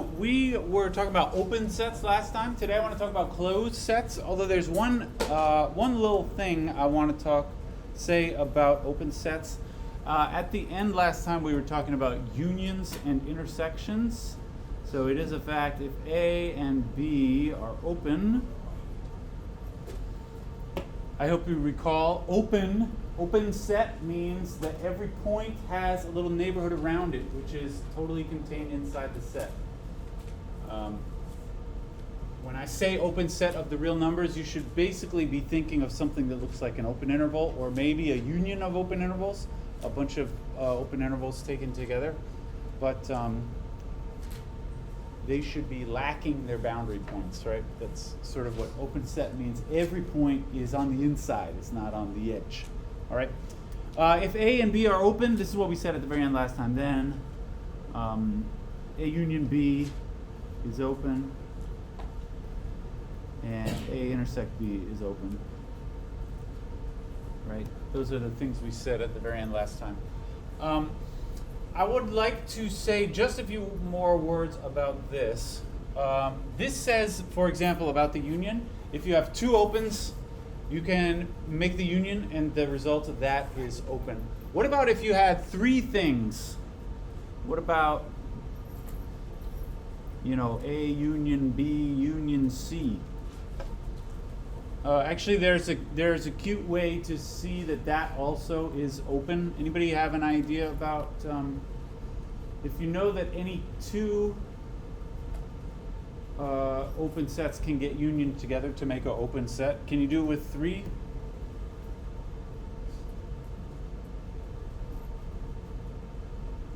So we were talking about open sets last time. Today I want to talk about closed sets. Although there's one little thing I want to say about open sets. At the end last time we were talking about unions and intersections. So it is a fact if A and B are open. I hope you recall open set means that every point has a little neighborhood around it, which is totally contained inside the set. When I say open set of the real numbers, you should basically be thinking of something that looks like an open interval, or maybe a union of open intervals, a bunch of open intervals taken together. But they should be lacking their boundary points, right? That's sort of what open set means. Every point is on the inside, it's not on the edge. All right. If A and B are open, this is what we said at the very end last time. Then A union B is open, and A intersect B is open. Right. Those are the things we said at the very end last time. I would like to say just a few more words about this. This says, for example, about the union, if you have two opens, you can make the union and the result of that is open. What about if you had three things? What about, A union B union C? Actually, there's a cute way to see that also is open. Anybody have an idea about if you know that any two open sets can get unioned together to make an open set? Can you do it with three?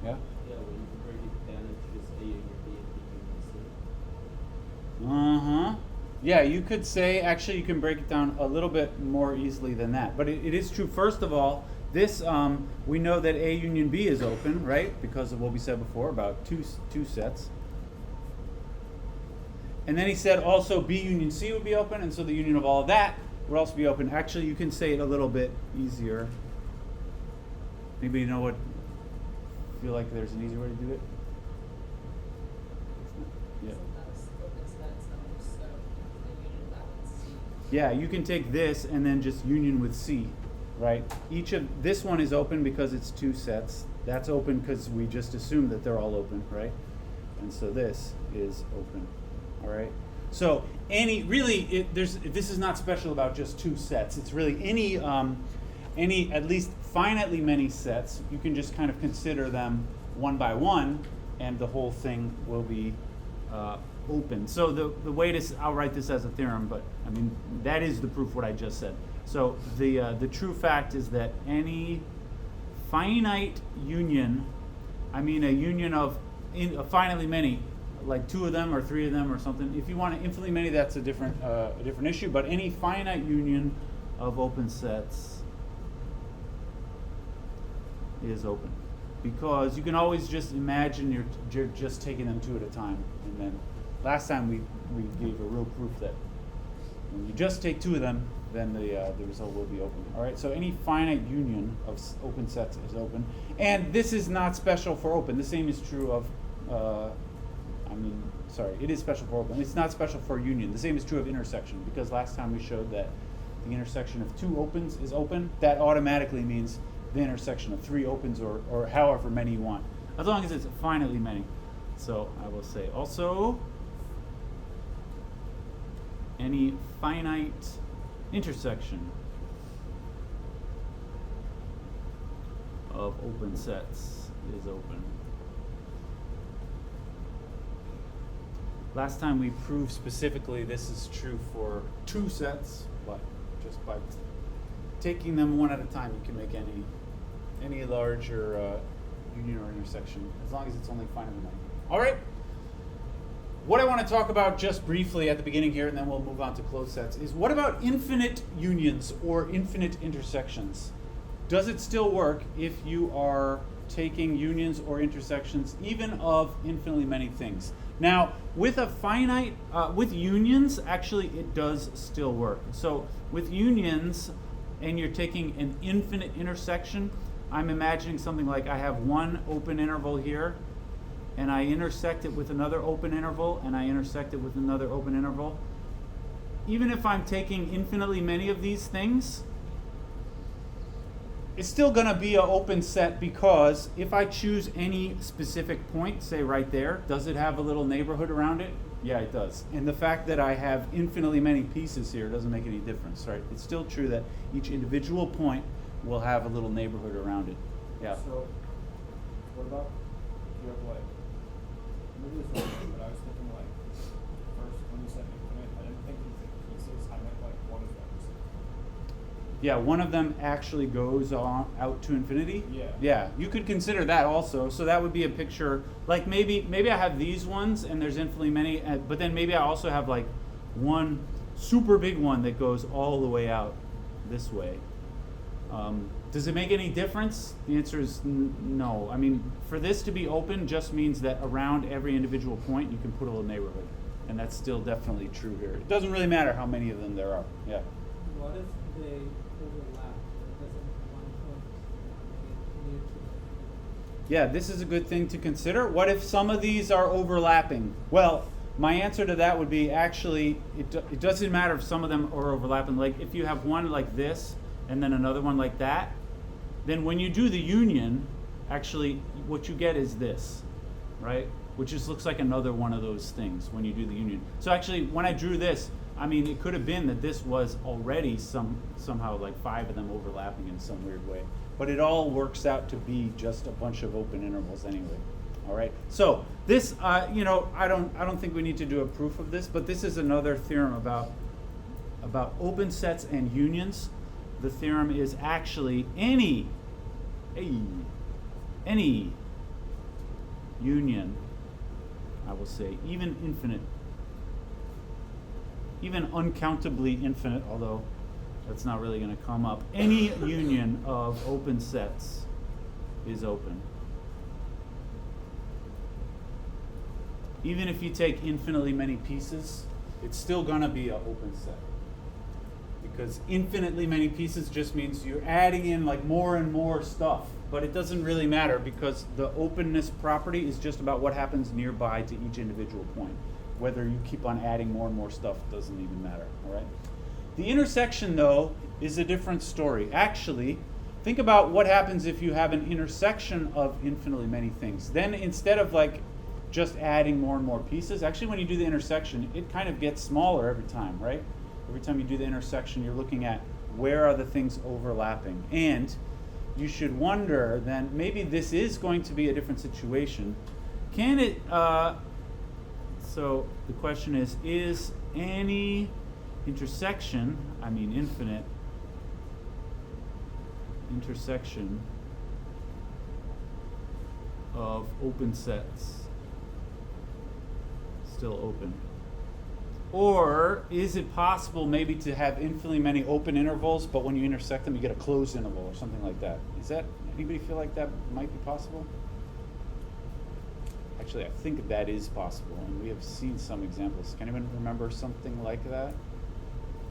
Yeah? Yeah, well, you can break it down into just A union B and B union C. Uh-huh. Yeah, you could say, actually, you can break it down a little bit more easily than that. But it is true, first of all, this, we know that A union B is open, right? Because of what we said before about two sets. And then he said also B union C would be open, and so the union of all of that would also be open. Actually, you can say it a little bit easier. Maybe feel like there's an easier way to do it? Yeah. Yeah, you can take this and then just union with C, right? Each of this one is open because it's two sets. That's open because we just assumed that they're all open, right? And so this is open, all right? So this is not special about just two sets. It's really any at least finitely many sets. You can just kind of consider them one by one, and the whole thing will be open. So the way I'll write this as a theorem, but I mean that is the proof what I just said. So the true fact is that any finite union, I mean a union of finitely many, like two of them or three of them or something. If you want infinitely many, that's a different issue. But any finite union of open sets is open, because you can always just imagine you're just taking them two at a time, and then last time we gave a real proof that when you just take two of them, then the result will be open. All right. So any finite union of open sets is open, and this is not special for open. The same is true of. It is special for open. It's not special for union. The same is true of intersection, because last time we showed that the intersection of two opens is open. That automatically means the intersection of three opens, or however many you want, as long as it's finitely many. So I will say also any finite intersection of open sets is open. Last time we proved specifically this is true for two sets, but just by taking them one at a time, you can make any larger union or intersection, as long as it's only finitely many. All right. What I want to talk about just briefly at the beginning here, and then we'll move on to closed sets, is what about infinite unions or infinite intersections? Does it still work if you are taking unions or intersections even of infinitely many things? Now, with with unions, actually it does still work. So with unions, and you're taking an infinite intersection, I'm imagining something like I have one open interval here, and I intersect it with another open interval, and I intersect it with another open interval, even if I'm taking infinitely many of these things, it's still going to be an open set, because if I choose any specific point, say right there, does it have a little neighborhood around it? Yeah, it does. And the fact that I have infinitely many pieces here doesn't make any difference, right? It's still true that each individual point will have a little neighborhood around it. Yeah. So, what about if you have like, maybe this one, but I was thinking like, first when you said infinite, I didn't think infinite pieces, I meant like one of them. Yeah, one of them actually goes on out to infinity. Yeah. Yeah, you could consider that also. So that would be a picture, like maybe I have these ones and there's infinitely many, but then maybe I also have like one super big one that goes all the way out this way. Does it make any difference? The answer is no. I mean, for this to be open just means that around every individual point you can put a little neighborhood. And that's still definitely true here. It doesn't really matter how many of them there are. Yeah. What if they overlap? Doesn't one point make it near to Yeah, this is a good thing to consider. What if some of these are overlapping? Well, my answer to that would be actually, it doesn't matter if some of them are overlapping. Like if you have one like this and then another one like that, then when you do the union, actually what you get is this, right? Which just looks like another one of those things when you do the union. So actually, when I drew this, I mean, it could have been that this was already somehow like 5 of them overlapping in some weird way. But it all works out to be just a bunch of open intervals anyway. All right. So this, I don't think we need to do a proof of this, but this is another theorem about open sets and unions. The theorem is actually any union, I will say, even infinite, even uncountably infinite, although that's not really going to come up. Any union of open sets is open. Even if you take infinitely many pieces, it's still going to be an open set. Because infinitely many pieces just means you're adding in like more and more stuff. But it doesn't really matter because the openness property is just about what happens nearby to each individual point. Whether you keep on adding more and more stuff doesn't even matter, all right? The intersection, though, is a different story. Actually, think about what happens if you have an intersection of infinitely many things. Then instead of like just adding more and more pieces, actually when you do the intersection, it kind of gets smaller every time, right? Every time you do the intersection, you're looking at where are the things overlapping. And you should wonder then, maybe this is going to be a different situation. Can it, so the question is any intersection, I mean infinite, intersection of open sets still open? Or is it possible maybe to have infinitely many open intervals, but when you intersect them, you get a closed interval or something like that? Is that, anybody feel like that might be possible? Actually, I think that is possible, and we have seen some examples. Can anyone remember something like that?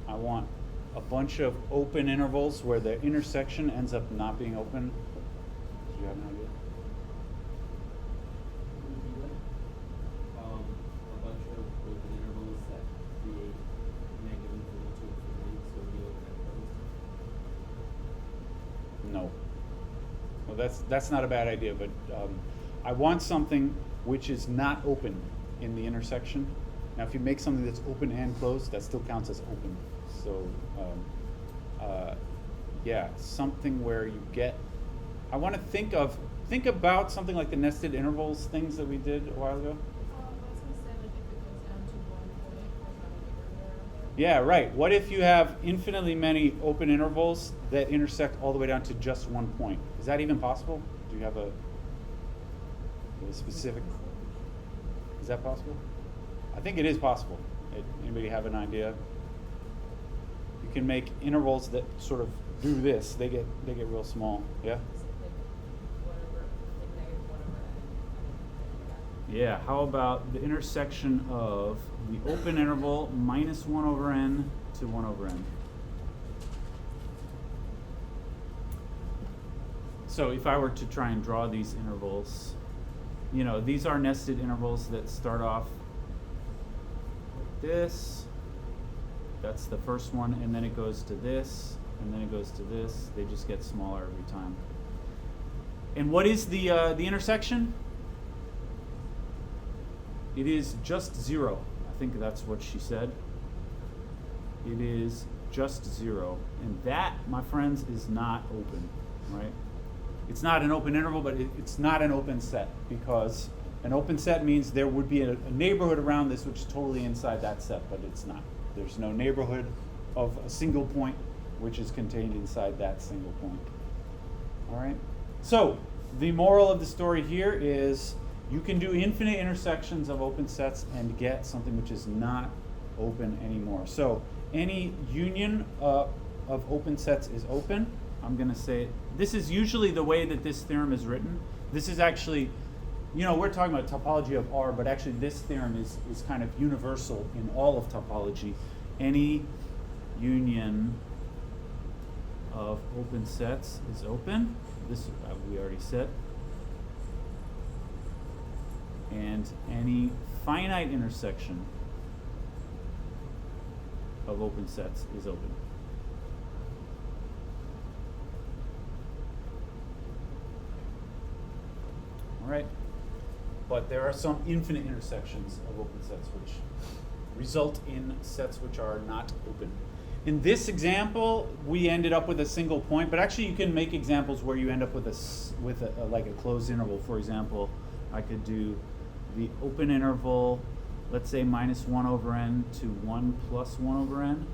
I want a bunch of open intervals where the intersection ends up not being open. Do you have an idea? A bunch of open intervals that create negative infinity to infinity, so we open and close. No. Well, that's not a bad idea, but I want something which is not open in the intersection. Now, if you make something that's open and closed, that still counts as open. So, yeah, something where you get. I want to think about something like the nested intervals things that we did a while ago. I was gonna say, like, if it goes down to 1 point, there's not a neighborhood around it. Yeah, right. What if you have infinitely many open intervals that intersect all the way down to just 1 point? Is that even possible? Do you have a specific? Is that possible? I think it is possible. Anybody have an idea? You can make intervals that sort of do this. They get real small. Yeah. Just like whatever, like negative whatever n. Yeah. How about the intersection of the open interval minus 1 over n to 1 over n? So if I were to try and draw these intervals, these are nested intervals that start off like this. That's the first one, and then it goes to this, and then it goes to this. They just get smaller every time. And what is the intersection? It is just 0. I think that's what she said. It is just 0. And that, my friends, is not open, right? It's not an open interval, but it's not an open set, because an open set means there would be a neighborhood around this which is totally inside that set, but it's not. There's no neighborhood of a single point which is contained inside that single point. All right? So, the moral of the story here is you can do infinite intersections of open sets and get something which is not open anymore. So, any union of open sets is open. I'm going to say, this is usually the way that this theorem is written. This is actually, we're talking about topology of R, but actually this theorem is kind of universal in all of topology. Any union of open sets is open. This we already said. And any finite intersection of open sets is open. All right? But there are some infinite intersections of open sets which result in sets which are not open. In this example, we ended up with a single point, but actually you can make examples where you end up with like a closed interval. For example, I could do the open interval, let's say -1 over n to 1 plus 1 over n.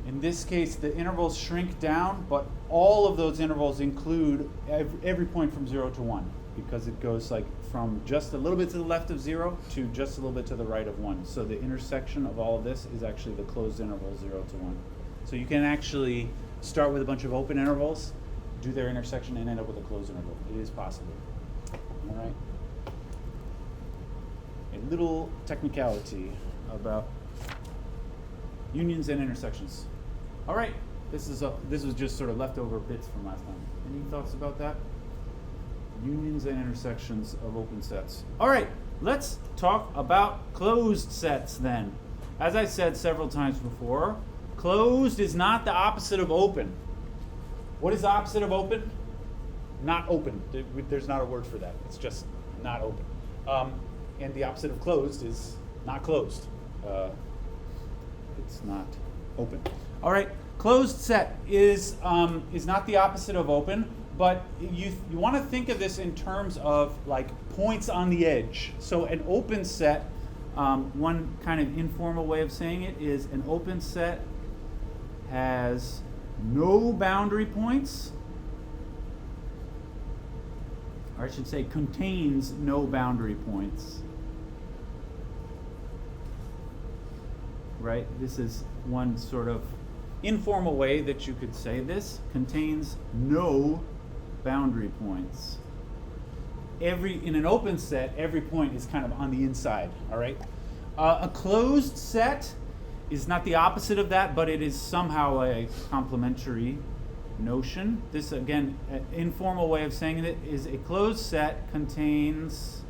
In this case, the intervals shrink down, but all of those intervals include every point from 0 to 1, because it goes like from just a little bit to the left of 0 to just a little bit to the right of 1. So the intersection of all of this is actually the closed interval 0 to 1. So you can actually start with a bunch of open intervals, do their intersection, and end up with a closed interval. It is possible. All right? A little technicality about unions and intersections. All right, this was just sort of leftover bits from last time. Any thoughts about that? Unions and intersections of open sets. All right, let's talk about closed sets then. As I said several times before, closed is not the opposite of open. What is the opposite of open? Not open. There's not a word for that. It's just not open. And the opposite of closed is not closed. It's not open. All right, closed set is not the opposite of open, but you want to think of this in terms of like points on the edge. So an open set, one kind of informal way of saying it is an open set has no boundary points, or I should say contains no boundary points. Right? This is one sort of informal way that you could say this. Contains no boundary points. In an open set, every point is kind of on the inside. All right? A closed set is not the opposite of that, but it is somehow a complementary notion. This, again, an informal way of saying it is a closed set contains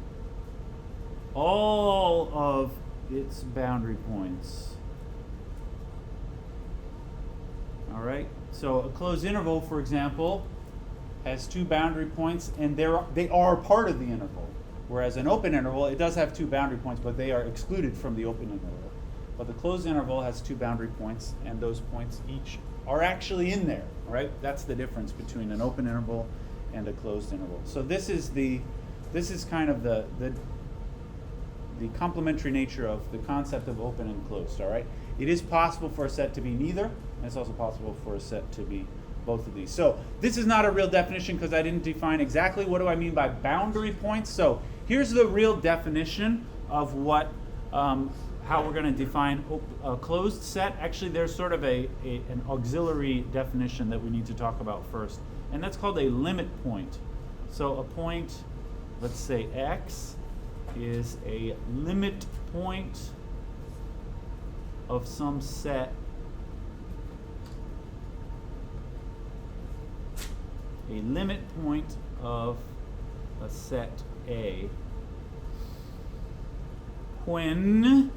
all of its boundary points. All right, so a closed interval, for example, has 2 boundary points, and they are part of the interval. Whereas an open interval, it does have 2 boundary points, but they are excluded from the open interval. But the closed interval has 2 boundary points, and those points each are actually in there. All right, that's the difference between an open interval and a closed interval. So this is kind of the complementary nature of the concept of open and closed. All right, it is possible for a set to be neither. And it's also possible for a set to be both of these. So this is not a real definition because I didn't define exactly what do I mean by boundary points. So here's the real definition of what, how we're going to define a closed set. Actually, there's sort of an auxiliary definition that we need to talk about first, and that's called a limit point. So a point, let's say X, is a limit point of some set . A limit point of a set A when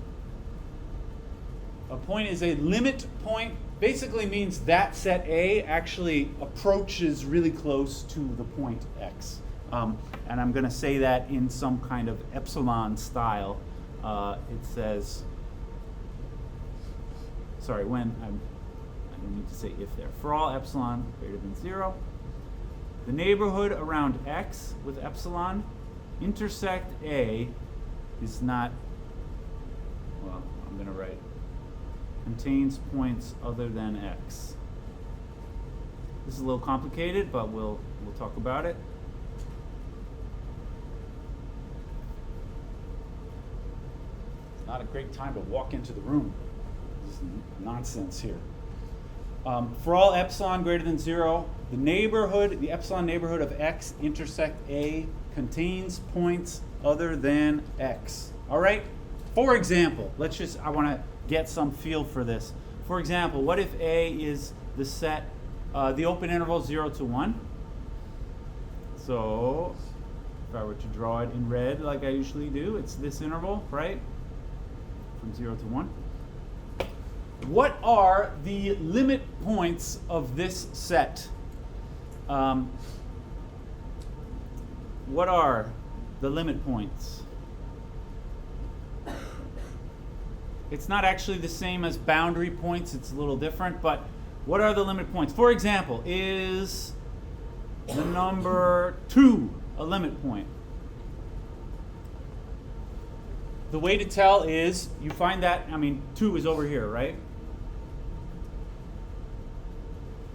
a point is a limit point. Basically means that set A actually approaches really close to the point X. And I'm going to say that in some kind of epsilon style. It says, sorry, when I don't need to say if there. For all epsilon greater than 0, the neighborhood around X with epsilon intersect A is not, well, I'm going to write, contains points other than X. This is a little complicated, but we'll talk about it. It's not a great time to walk into the room. This is nonsense here. For all epsilon greater than 0, the neighborhood, the epsilon neighborhood of X intersect A contains points other than X. All right? For example, I want to get some feel for this. For example, what if A is the set, the open interval 0 to 1? So, if I were to draw it in red like I usually do, it's this interval, right? From 0 to 1. What are the limit points of this set? What are the limit points? It's not actually the same as boundary points. It's a little different, but what are the limit points? For example, is the number 2 a limit point? The way to tell is you find that, 2 is over here, right?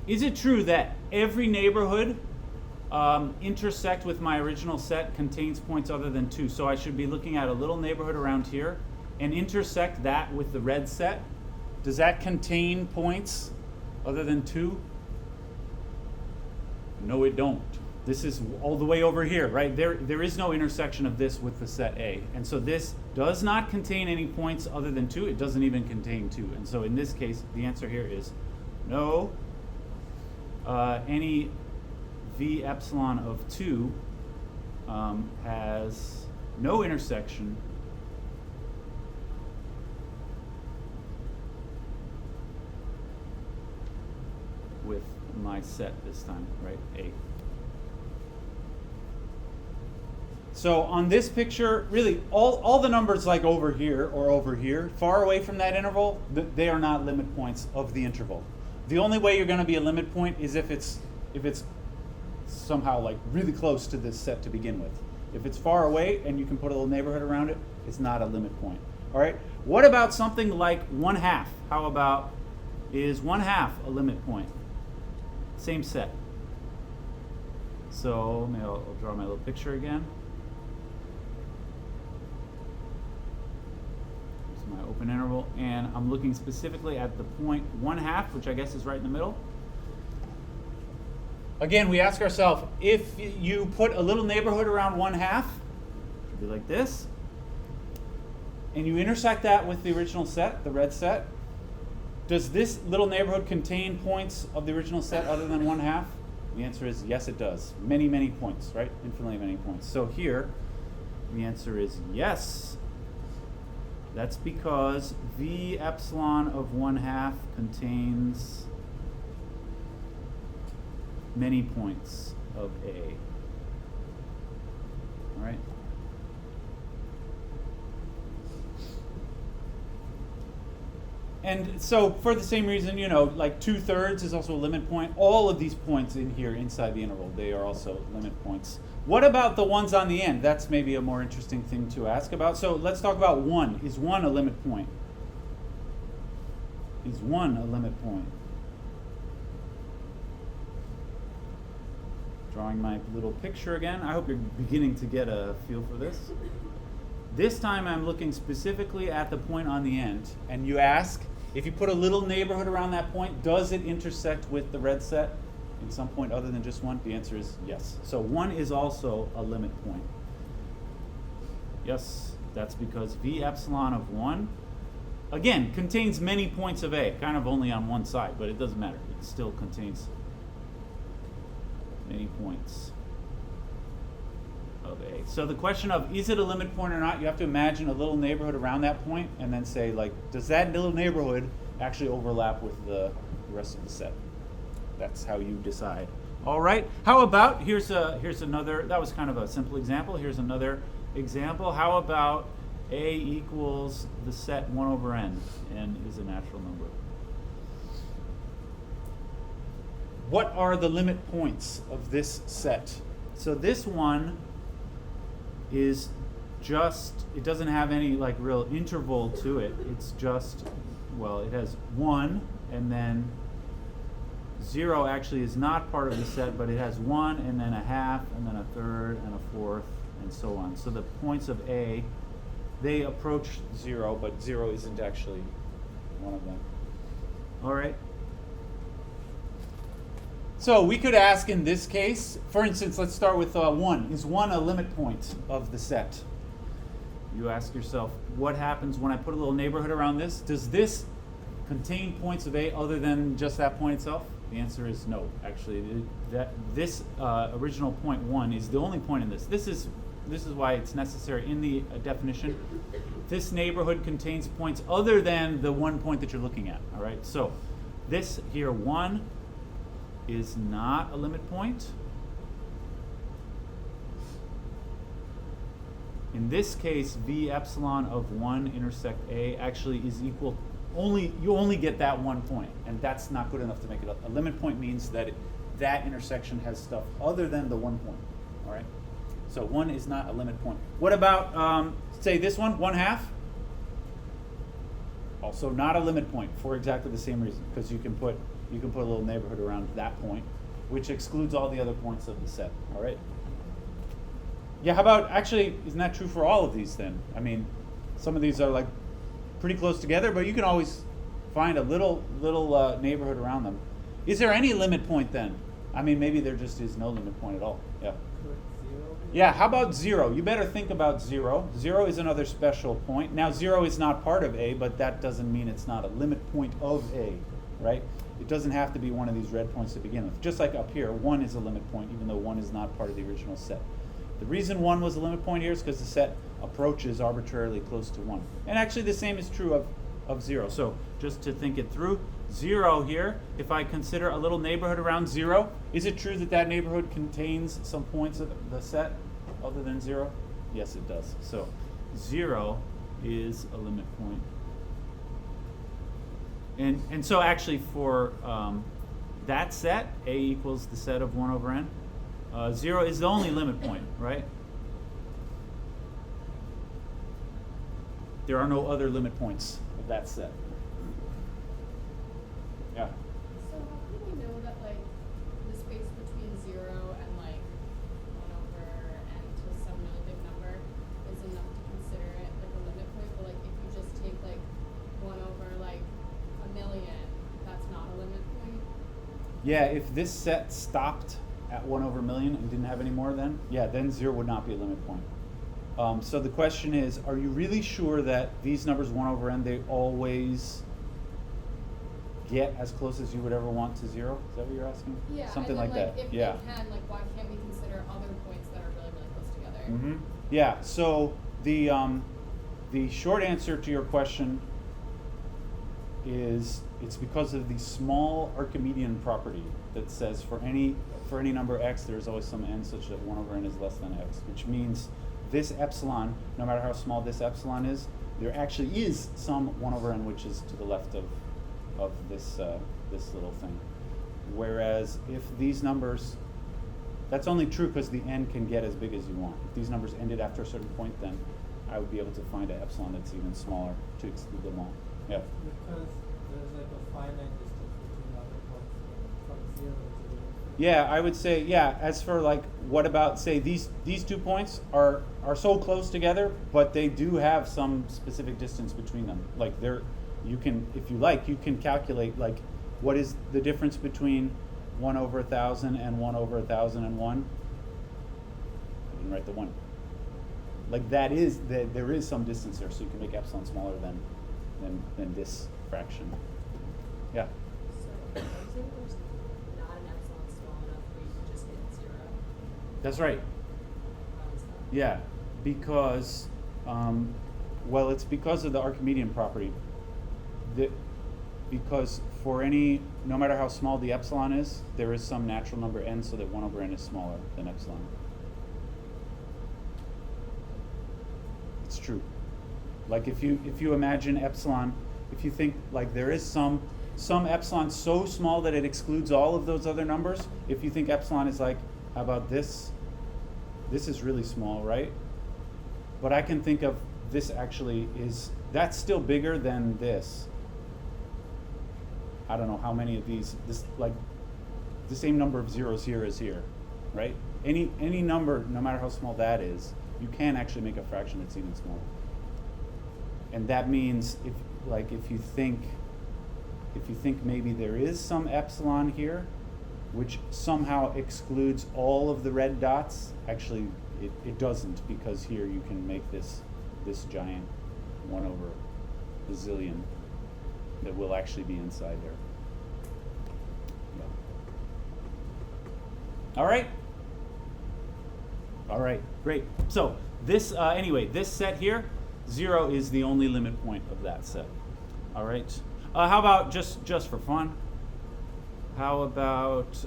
Is it true that every neighborhood intersect with my original set contains points other than 2? So I should be looking at a little neighborhood around here and intersect that with the red set. Does that contain points other than 2? No, it don't. This is all the way over here, right? There is no intersection of this with the set A. And so this does not contain any points other than 2. It doesn't even contain 2. And so in this case, the answer here is no. Any V epsilon of 2 has no intersection with my set this time, right? A. So on this picture, really, all the numbers like over here or over here, far away from that interval, they are not limit points of the interval. The only way you're going to be a limit point is if it's somehow like really close to this set to begin with. If it's far away and you can put a little neighborhood around it, it's not a limit point. All right. What about something like 1/2? How about, is 1/2 a limit point? Same set. So maybe I'll draw my little picture again. Here's my open interval, and I'm looking specifically at the point 1/2, which I guess is right in the middle. Again, we ask ourselves, if you put a little neighborhood around 1/2, it should be like this, and you intersect that with the original set, the red set, does this little neighborhood contain points of the original set other than 1/2? The answer is yes, it does. Many, many points, right? Infinitely many points. So here, the answer is yes. That's because V epsilon of 1/2 contains many points of A. All right? And so for the same reason, like 2/3 is also a limit point. All of these points in here inside the interval, they are also limit points. What about the ones on the end? That's maybe a more interesting thing to ask about. So let's talk about 1. Is 1 a limit point? Is 1 a limit point? Drawing my little picture again. I hope you're beginning to get a feel for this. This time I'm looking specifically at the point on the end, and you ask, if you put a little neighborhood around that point, does it intersect with the red set in some point other than just 1? The answer is yes. So 1 is also a limit point. Yes, that's because V epsilon of 1, again, contains many points of A, kind of only on one side, but it doesn't matter. It still contains many points. of A. So the question of is it a limit point or not, you have to imagine a little neighborhood around that point and then say, like, does that little neighborhood actually overlap with the rest of the set? That's how you decide. All right. How about, here's another, that was kind of a simple example. Here's another example. How about A equals the set 1 over n. N is a natural number. What are the limit points of this set? So this one is just, it doesn't have any like real interval to it. It's just, well, it has 1 and then 0 actually is not part of the set, but it has 1 and then a half and then a third and a fourth and so on. So the points of A, they approach 0, but 0 isn't actually one of them. All right. So we could ask in this case, for instance, let's start with 1. Is 1 a limit point of the set? You ask yourself, what happens when I put a little neighborhood around this? Does this contain points of A other than just that point itself? The answer is no. Actually, this original point 1 is the only point in this. This is why it's necessary in the definition. This neighborhood contains points other than the one point that you're looking at. All right. So this here 1 is not a limit point. In this case, V epsilon of 1 intersect A actually is equal. You only get that one point, and that's not good enough to make it a limit point. Means that that intersection has stuff other than the one point. All right. So 1 is not a limit point. What about say this one, 1/2? Also not a limit point for exactly the same reason, because you can put a little neighborhood around that point, which excludes all the other points of the set. All right. Yeah. How about actually? Isn't that true for all of these then? I mean, some of these are like pretty close together, but you can always find a little neighborhood around them. Is there any limit point then? I mean, maybe there just is no limit point at all. Yeah. Could 0 be? Yeah, how about 0? You better think about 0. 0 is another special point. Now 0 is not part of A, but that doesn't mean it's not a limit point of A, right? It doesn't have to be one of these red points to begin with. Just like up here, 1 is a limit point, even though 1 is not part of the original set. The reason 1 was a limit point here is because the set approaches arbitrarily close to 1. And actually the same is true of 0. So just to think it through, 0 here, if I consider a little neighborhood around 0, is it true that that neighborhood contains some points of the set other than 0? Yes, it does. So 0 is a limit point. And so actually for that set, A equals the set of 1 over n, 0 is the only limit point, right? There are no other limit points of that set. Yeah. So how can we know that like the space between 0 and like 1 over n to some really big number is enough to consider it like a limit point? But like if you just take like 1 over like 1,000,000, that's not a limit point? Yeah, if this set stopped at 1 over 1,000,000 and didn't have any more then 0 would not be a limit point. So the question is, are you really sure that these numbers 1 over n, they always get as close as you would ever want to 0? Is that what you're asking? Yeah, Something and then, like that. If Yeah. they can, like, why can't we consider other points that are really, really close together? Mm-hmm. Yeah. So the short answer to your question is it's because of the small Archimedean property that says for any number x, there is always some n such that 1 over n is less than x, which means this epsilon, no matter how small this epsilon is, there actually is some 1 over n which is to the left of this this little thing. Whereas if these numbers, that's only true because the n can get as big as you want. If these numbers ended after a certain point, then I would be able to find an epsilon that's even smaller to exclude them all. Yeah. Because there's like a finite distance between other points from 0 to 0. Yeah, I would say, yeah, as for like, what about, say, these 2 points are so close together, but they do have some specific distance between them. Like you can, if you like, you can calculate like what is the difference between 1 over 1,000 and 1 over 1,001. I didn't write the 1. Like there is some distance there, so you can make epsilon smaller than this fraction. Yeah. So, are you saying there's not an epsilon small enough where you can just hit 0? That's right. How is that? Yeah, because, well, it's because of the Archimedean property. Because for any, no matter how small the epsilon is, there is some natural number n, so that 1 over n is smaller than epsilon. It's true. Like if you imagine epsilon, if you think like there is some epsilon so small that it excludes all of those other numbers, if you think epsilon is like, how about this? This is really small, right? But I can think of this actually that's still bigger than this. I don't know how many of these, this like the same number of zeros here is here, right? Any number, no matter how small that is, you can actually make a fraction that's even smaller. And that means if you think maybe there is some epsilon here, which somehow excludes all of the red dots, actually it doesn't, because here you can make this giant 1 over bazillion that will actually be inside there. Yeah. All right, great. So this anyway, this set here, 0 is the only limit point of that set. All right. How about just for fun? How about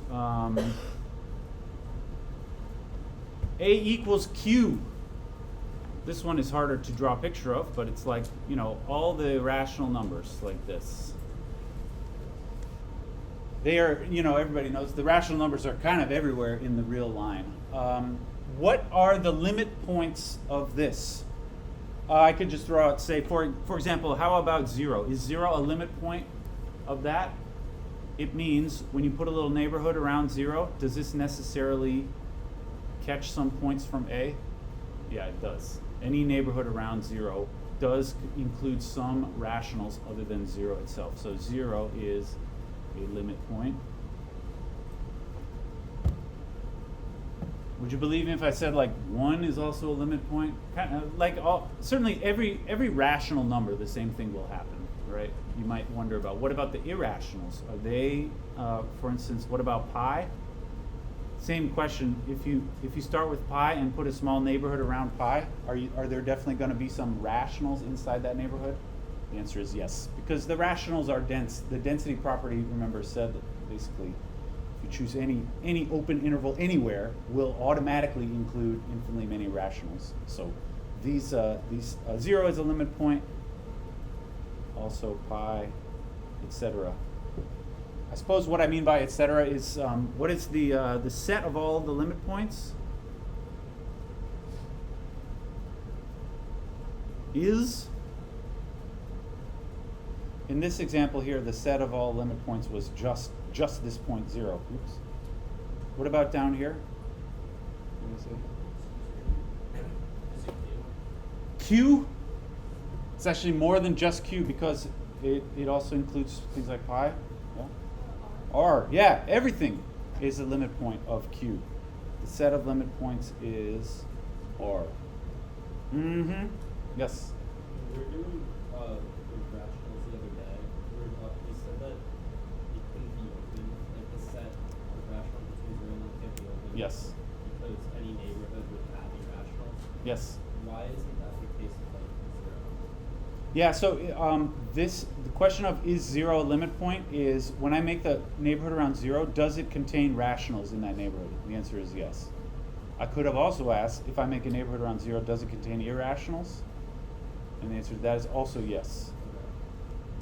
A equals Q? This one is harder to draw a picture of, but it's like, all the rational numbers like this. They are, everybody knows the rational numbers are kind of everywhere in the real line. What are the limit points of this? I could just throw out, say, for example, how about 0? Is 0 a limit point of that? It means when you put a little neighborhood around 0, does this necessarily catch some points from A? Yeah, it does. Any neighborhood around 0 does include some rationals other than 0 itself. So 0 is a limit point. Would you believe me if I said like 1 is also a limit point? Kind of certainly every rational number, the same thing will happen, right? You might wonder about what about the irrationals? Are they, for instance, what about pi? Same question. If you start with pi and put a small neighborhood around pi, are there definitely going to be some rationals inside that neighborhood? The answer is yes, because the rationals are dense. The density property, remember, said that basically if you choose any open interval anywhere, will automatically include infinitely many rationals. So these 0 is a limit point, also pi, etc. I suppose what I mean by etc. is what is the set of all the limit points? Is, in this example here, the set of all limit points was just this point 0. Oops. What about down here? What is it? Q? It's actually more than just Q because it also includes things like pi. Yeah? R. Yeah, everything is a limit point of Q. The set of limit points is R. Mm-hmm. Yes? We were doing rationals the other day. We said that it couldn't be open, like the set of rationals between 0 and 1 can't be open. Yes. Because any neighborhood would have irrationals. Yes. Why isn't that the case with like 0? Yeah, so the question of is 0 a limit point is when I make the neighborhood around 0, does it contain rationals in that neighborhood? The answer is yes. I could have also asked, if I make a neighborhood around 0, does it contain irrationals? And the answer to that is also yes.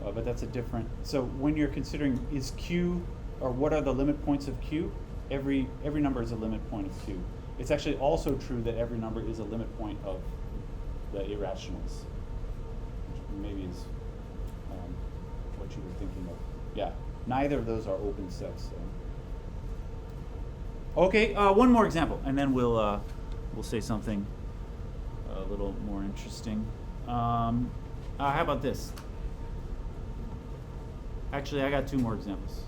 But that's a different, so when you're considering is Q, or what are the limit points of Q, every number is a limit point of Q. It's actually also true that every number is a limit point of the irrationals, which maybe is what you were thinking of. Yeah, neither of those are open sets. So. Okay, one more example, and then we'll say something a little more interesting. How about this? Actually, I got 2 more examples.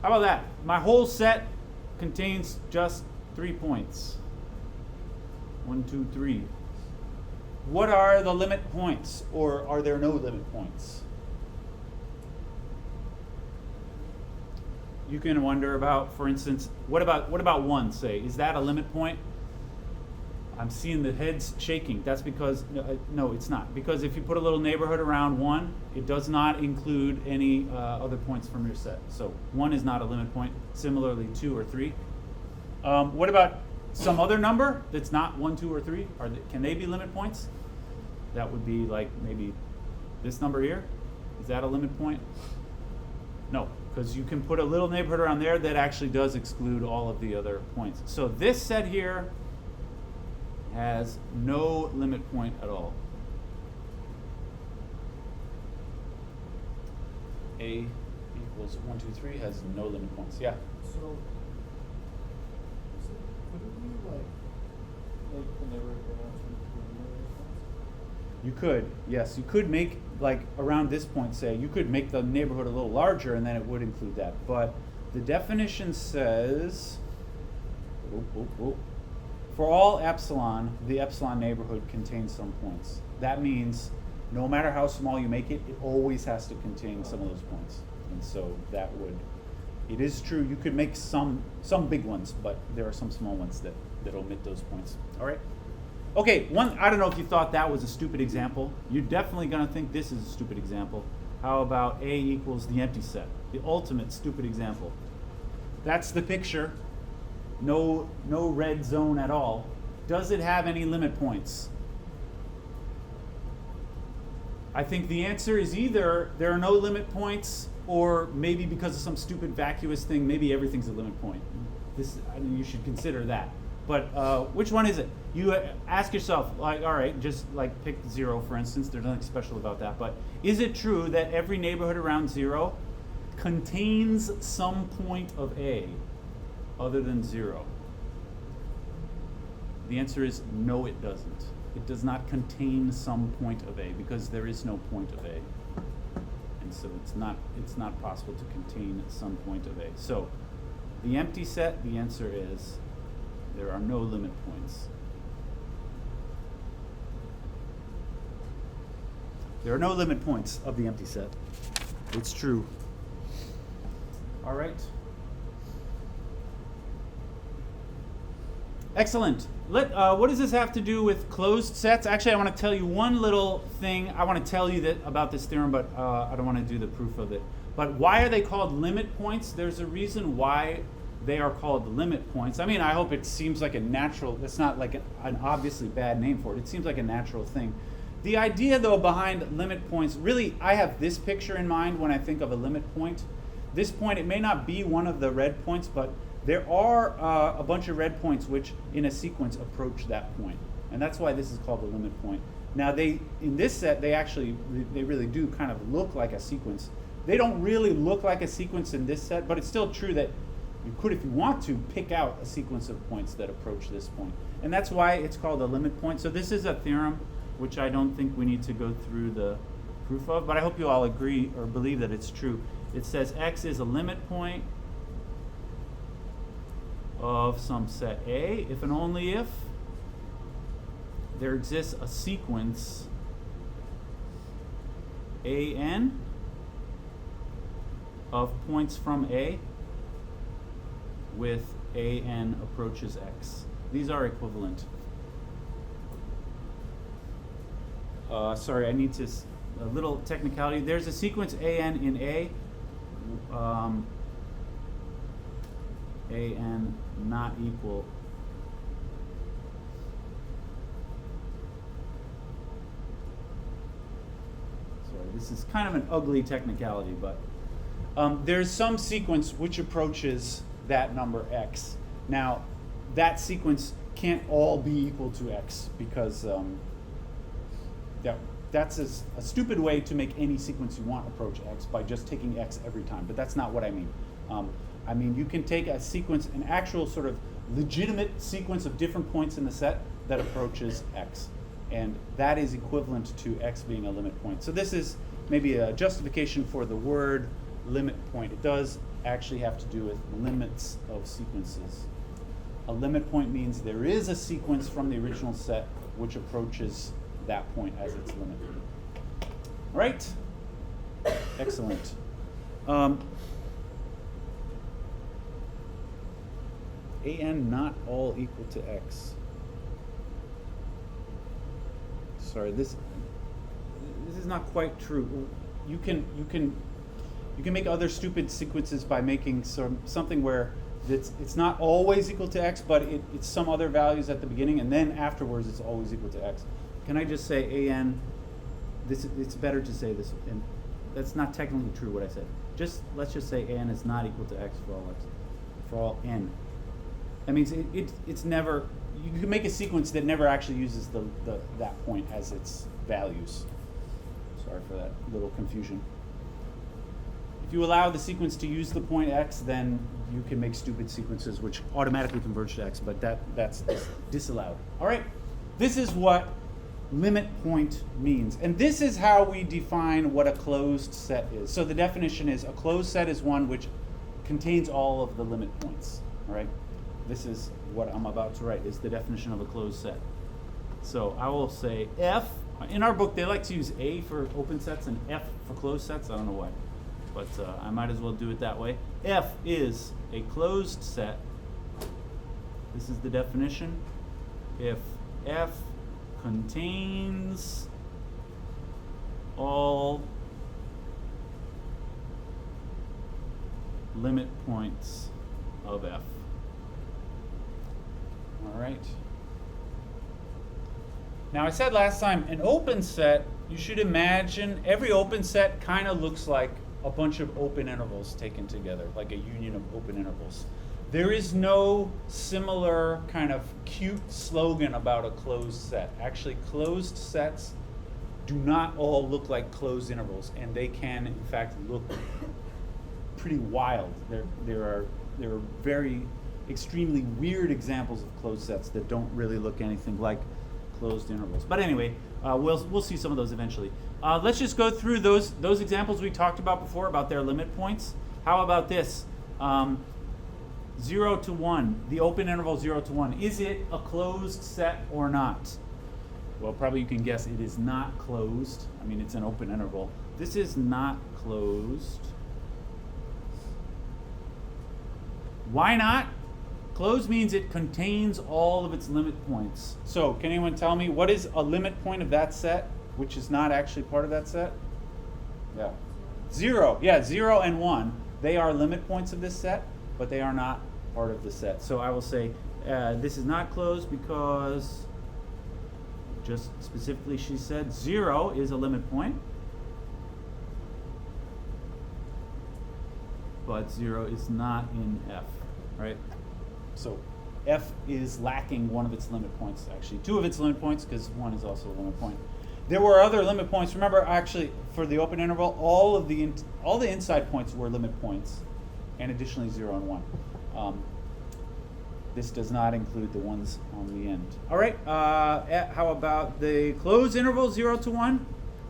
How about that? My whole set contains just 3 points. 1, 2, 3. What are the limit points, or are there no limit points? you can wonder about, for instance, what about 1, say? Is that a limit point? I'm seeing the heads shaking. That's because, no, it's not. Because if you put a little neighborhood around 1, it does not include any other points from your set. So 1 is not a limit point. Similarly, 2 or 3. What about some other number that's not 1, 2, or 3? Can they be limit points? That would be like maybe this number here. Is that a limit point? No, because you can put a little neighborhood around there that actually does exclude all of the other points. So this set here has no limit point at all. A equals 1, 2, 3 has no limit points. Yeah? So, couldn't we like make the neighborhood around You could, yes. You could make, like, around this point, say, you could make the neighborhood a little larger and then it would include that. But the definition says, for all epsilon, the epsilon neighborhood contains some points. That means no matter how small you make it, it always has to contain some of those points. And so that would, it is true, you could make some big ones, but there are some small ones that omit those points. All right? Okay, I don't know if you thought that was a stupid example. You're definitely going to think this is a stupid example. How about A equals the empty set? The ultimate stupid example. That's the picture. No red zone at all. Does it have any limit points? I think the answer is either there are no limit points, or maybe because of some stupid vacuous thing, maybe everything's a limit point. You should consider that. But which one is it? You ask yourself, like, all right, just like pick 0 for instance. There's nothing special about that. But is it true that every neighborhood around 0 contains some point of A other than 0? The answer is no, it doesn't. It does not contain some point of A because there is no point of A. And so it's not possible to contain some point of A. So the empty set, the answer is there are no limit points. There are no limit points of the empty set. It's true. All right. Excellent. What does this have to do with closed sets? Actually, I want to tell you one little thing. I want to tell you about this theorem, but I don't want to do the proof of it. But why are they called limit points? There's a reason why they are called limit points. I mean, I hope it seems like a natural, it's not like an obviously bad name for it. It seems like a natural thing. The idea, though, behind limit points, really, I have this picture in mind when I think of a limit point. This point, it may not be one of the red points, but there are a bunch of red points which, in a sequence, approach that point. And that's why this is called a limit point. Now, in this set, they really do kind of look like a sequence. They don't really look like a sequence in this set, but it's still true that you could, if you want to, pick out a sequence of points that approach this point. And that's why it's called a limit point. So this is a theorem which I don't think we need to go through the proof of, but I hope you all agree or believe that it's true. It says X is a limit point of some set A if and only if there exists a sequence AN of points from A with AN approaches X. These are equivalent. Sorry, I need to, a little technicality. There's a sequence AN in A. AN not equal. Sorry, this is kind of an ugly technicality, but there's some sequence which approaches that number X. Now, that sequence can't all be equal to X because that's a stupid way to make any sequence you want approach X by just taking X every time, but that's not what I mean. I mean, you can take a sequence, an actual sort of legitimate sequence of different points in the set that approaches X. And that is equivalent to X being a limit point. So this is maybe a justification for the word limit point. It does actually have to do with limits of sequences. A limit point means there is a sequence from the original set which approaches that point as its limit. Right? Excellent. an not all equal to x? Sorry, this is not quite true. You can make other stupid sequences by making something where it's not always equal to x, but it's some other values at the beginning, and then afterwards it's always equal to x. Can I just say an? It's better to say this, and that's not technically true what I said. Let's just say an is not equal to x for all n. That means it's never. You can make a sequence that never actually uses that point as its values. Sorry for that little confusion. If you allow the sequence to use the point x, then you can make stupid sequences which automatically converge to x, but that's disallowed. All right, this is what limit point means. And this is how we define what a closed set is. So the definition is a closed set is one which contains all of the limit points. All right, this is what I'm about to write, is the definition of a closed set. So I will say F. In our book, they like to use A for open sets and F for closed sets. I don't know why, but I might as well do it that way. F is a closed set. This is the definition. If F contains all limit points of F. All right. Now I said last time, an open set, you should imagine every open set kind of looks like a bunch of open intervals taken together, like a union of open intervals. There is no similar kind of cute slogan about a closed set. Actually, closed sets do not all look like closed intervals, and they can, in fact, look pretty wild. There are very extremely weird examples of closed sets that don't really look anything like closed intervals. But anyway, we'll see some of those eventually. Let's just go through those examples we talked about before about their limit points. How about this? 0 to 1, the open interval 0 to 1. Is it a closed set or not? Well, probably you can guess it is not closed. I mean, it's an open interval. This is not closed. Why not? Closed means it contains all of its limit points. So, can anyone tell me what is a limit point of that set, which is not actually part of that set? Yeah. 0. Yeah, 0 and 1. They are limit points of this set, but they are not part of the set. So I will say this is not closed because, just specifically she said 0 is a limit point, but 0 is not in F, right? So F is lacking one of its limit points, actually. 2 of its limit points, because 1 is also a limit point. There were other limit points. Remember, actually, for the open interval, all the inside points were limit points, and additionally 0 and 1. This does not include the ones on the end. All right, how about the closed interval 0 to 1?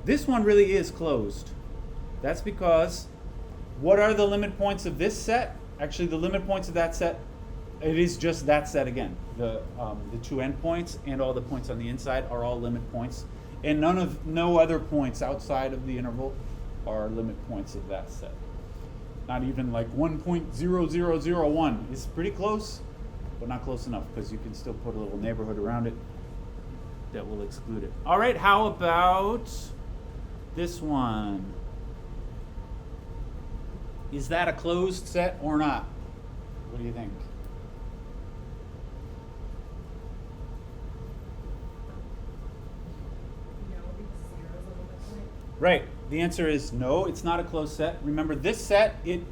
This one really is closed. That's because what are the limit points of this set? Actually, the limit points of that set, it is just that set again. The 2 endpoints and all the points on the inside are all limit points. And no other points outside of the interval are limit points of that set. Not even like 1.0001 is pretty close, but not close enough because you can still put a little neighborhood around it that will exclude it. All right, how about this one? Is that a closed set or not? What do you think? Right. The answer is no, it's not a closed set. Remember, this set, it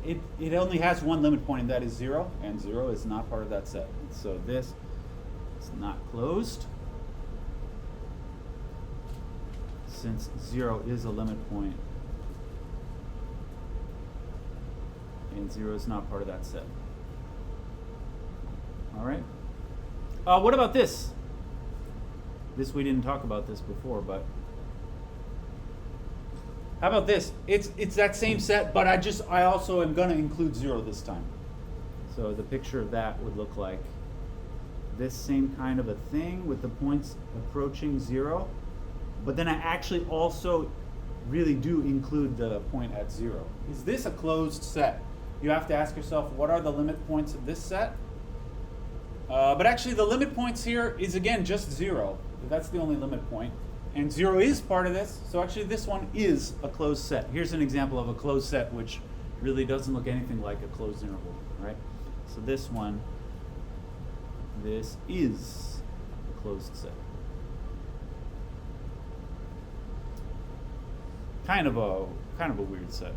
only has one limit point, and that is 0, and 0 is not part of that set. So this is not closed, since 0 is a limit point, and 0 is not part of that set. All right. What about this? This, we didn't talk about this before, but how about this? It's that same set, but I also am going to include 0 this time. So the picture of that would look like this same kind of a thing with the points approaching 0. But then I actually also really do include the point at 0. Is this a closed set? You have to ask yourself, what are the limit points of this set? But actually the limit points here is again just 0. That's the only limit point. And 0 is part of this, so actually this one is a closed set. Here's an example of a closed set which really doesn't look anything like a closed interval, right? So this one, this is a closed set. Kind of a weird set.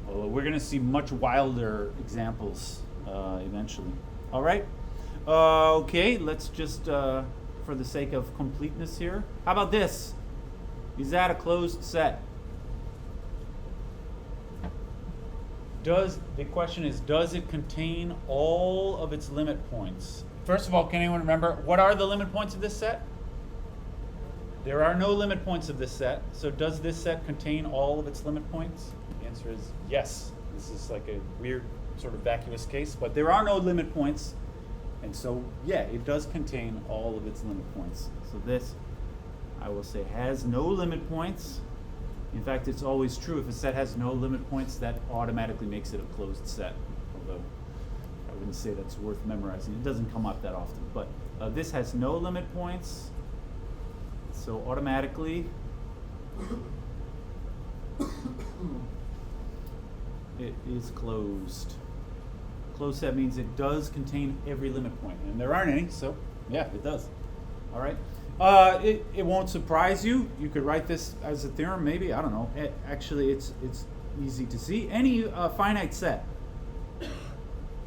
Although we're going to see much wilder examples eventually. All right. Okay. Let's just, for the sake of completeness here, how about this? Is that a closed set? The question is, does it contain all of its limit points? First of all, can anyone remember what are the limit points of this set? There are no limit points of this set, so does this set contain all of its limit points? The answer is yes. This is like a weird sort of vacuous case, but there are no limit points, and so yeah, it does contain all of its limit points. So this, I will say, has no limit points. In fact, it's always true. If a set has no limit points, that automatically makes it a closed set, although I wouldn't say that's worth memorizing. It doesn't come up that often, but this has no limit points. So automatically, it is closed. Closed set means it does contain every limit point, and there aren't any, so yeah, it does. All right. It won't surprise you. You could write this as a theorem, maybe. I don't know. Actually, it's easy to see. Any finite set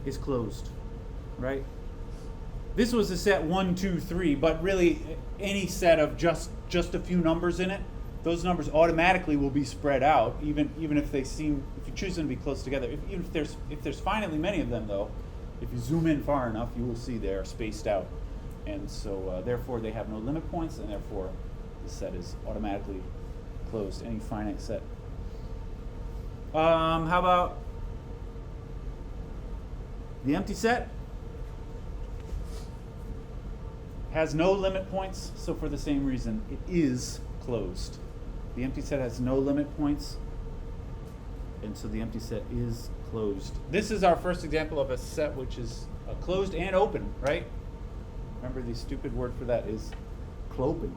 is closed, right? This was a set 1, 2, 3, but really any set of just a few numbers in it, those numbers automatically will be spread out, even if they seem, if you choose them to be close together. Even if there's finitely many of them, though, if you zoom in far enough, you will see they're spaced out, and so therefore they have no limit points, and therefore the set is automatically closed. Any finite set. How about the empty set? Has no limit points, so for the same reason, it is closed. The empty set has no limit points, and so the empty set is closed. This is our first example of a set which is closed and open, right? Remember, the stupid word for that is clopen.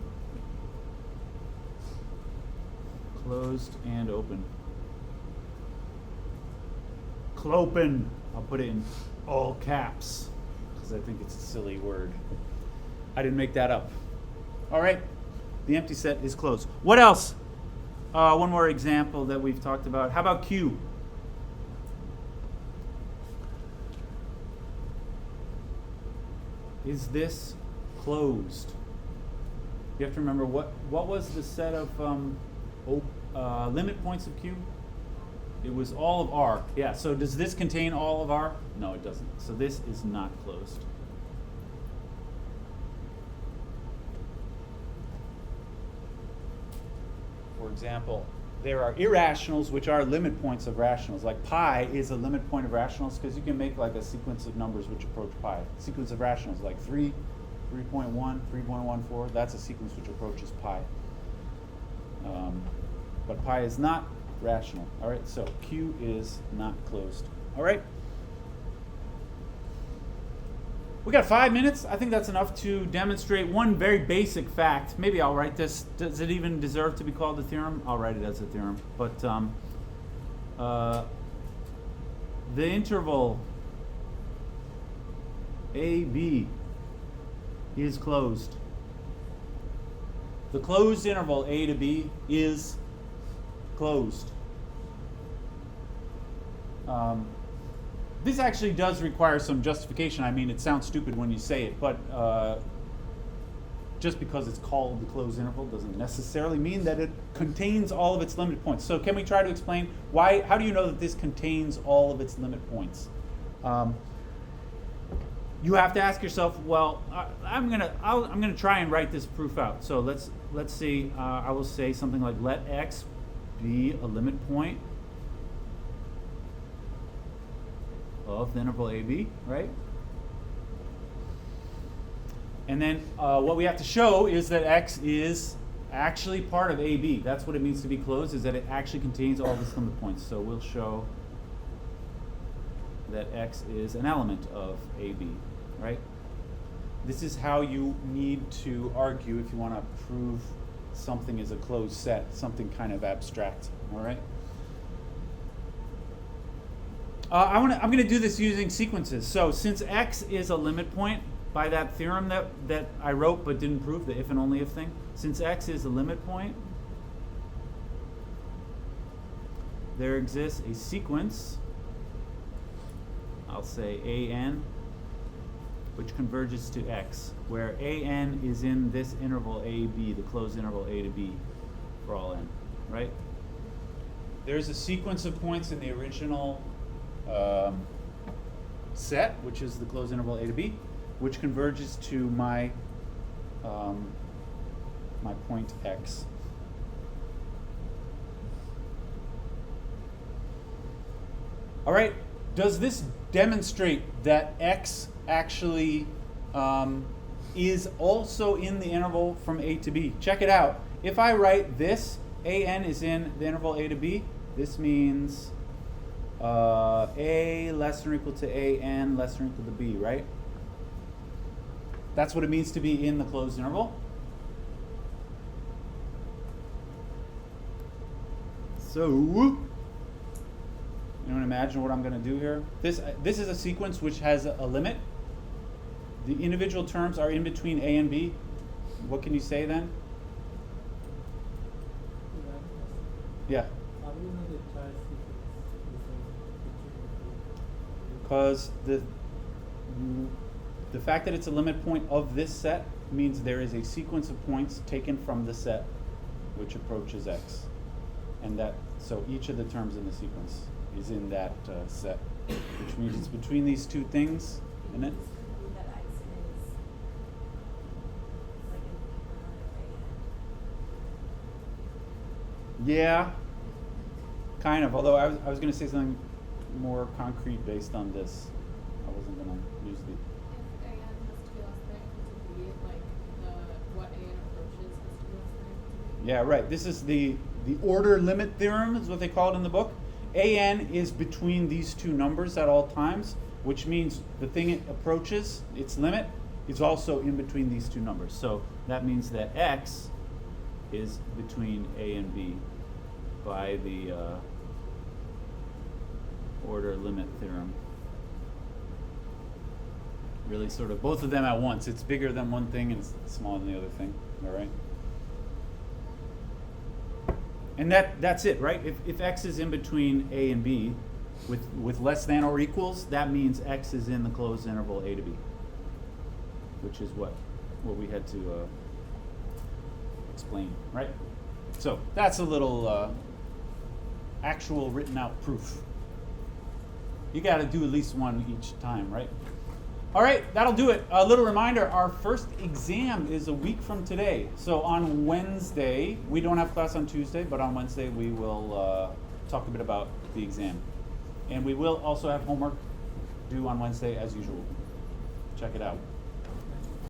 Closed and open. Clopen. I'll put it in all caps because I think it's a silly word. I didn't make that up. All right, the empty set is closed. What else? One more example that we've talked about. How about Q? Is this closed? You have to remember what was the set of limit points of Q? It was all of R. Yeah, so does this contain all of R? No, it doesn't. So this is not closed. For example, there are irrationals which are limit points of rationals. Like pi is a limit point of rationals because you can make like a sequence of numbers which approach pi. Sequence of rationals like 3, 3.1, 3.14, that's a sequence which approaches pi. But pi is not rational. All right, so Q is not closed. All right. We got 5 minutes. I think that's enough to demonstrate one very basic fact. Maybe I'll write this. Does it even deserve to be called a theorem? I'll write it as a theorem. But the interval AB is closed. The closed interval A to B is closed. This actually does require some justification. I mean, it sounds stupid when you say it, but just because it's called the closed interval doesn't necessarily mean that it contains all of its limit points. So can we try to explain why? How do you know that this contains all of its limit points? You have to ask yourself, well, I'm gonna try and write this proof out. So let's see. I will say something like, let x be a limit point of the interval AB, right? And then what we have to show is that x is actually part of AB. That's what it means to be closed, is that it actually contains all of its limit points. So we'll show that x is an element of AB, right? This is how you need to argue if you want to prove something is a closed set, something kind of abstract. All right. I'm going to do this using sequences. So since x is a limit point by that theorem that I wrote but didn't prove, the if and only if thing, since x is a limit point, there exists a sequence, I'll say an, which converges to x, where an is in this interval a, b, the closed interval a to b for all n, right? There's a sequence of points in the original set, which is the closed interval a to b, which converges to my my point x. All right, does this demonstrate that x actually is also in the interval from a to b? Check it out. If I write this, an is in the interval a to b, this means a less than or equal to an less than or equal to b, right? That's what it means to be in the closed interval. So, anyone imagine what I'm going to do here? This is a sequence which has a limit. The individual terms are in between a and b. What can you say then? Yeah. How do you know the entire sequence is Because the fact that it's a limit point of this set means there is a sequence of points taken from the set which approaches x. And that, so each of the terms in the sequence is in that set, which means it's between these two things, isn't it? That X is like an equivalent of Yeah, kind of. Although I was going to say something more concrete based on this. I wasn't going to use the. If an has to be less than or equal to b, like what an approaches has to be less than or equal to b. Yeah, right. This is the order limit theorem is what they call it in the book. An is between these two numbers at all times, which means the thing it approaches, its limit, is also in between these two numbers. So that means that x is between a and b by the order limit theorem. Really sort of both of them at once. It's bigger than one thing and it's smaller than the other thing. All right? And that's it, right? If x is in between a and b with less than or equals, that means x is in the closed interval a to b, which is what we had to explain, right? So that's a little actual written out proof. You got to do at least one each time, right? All right, that'll do it. A little reminder, our first exam is a week from today. So on Wednesday, we don't have class on Tuesday, but on Wednesday we will talk a bit about the exam. And we will also have homework due on Wednesday as usual. Check it out.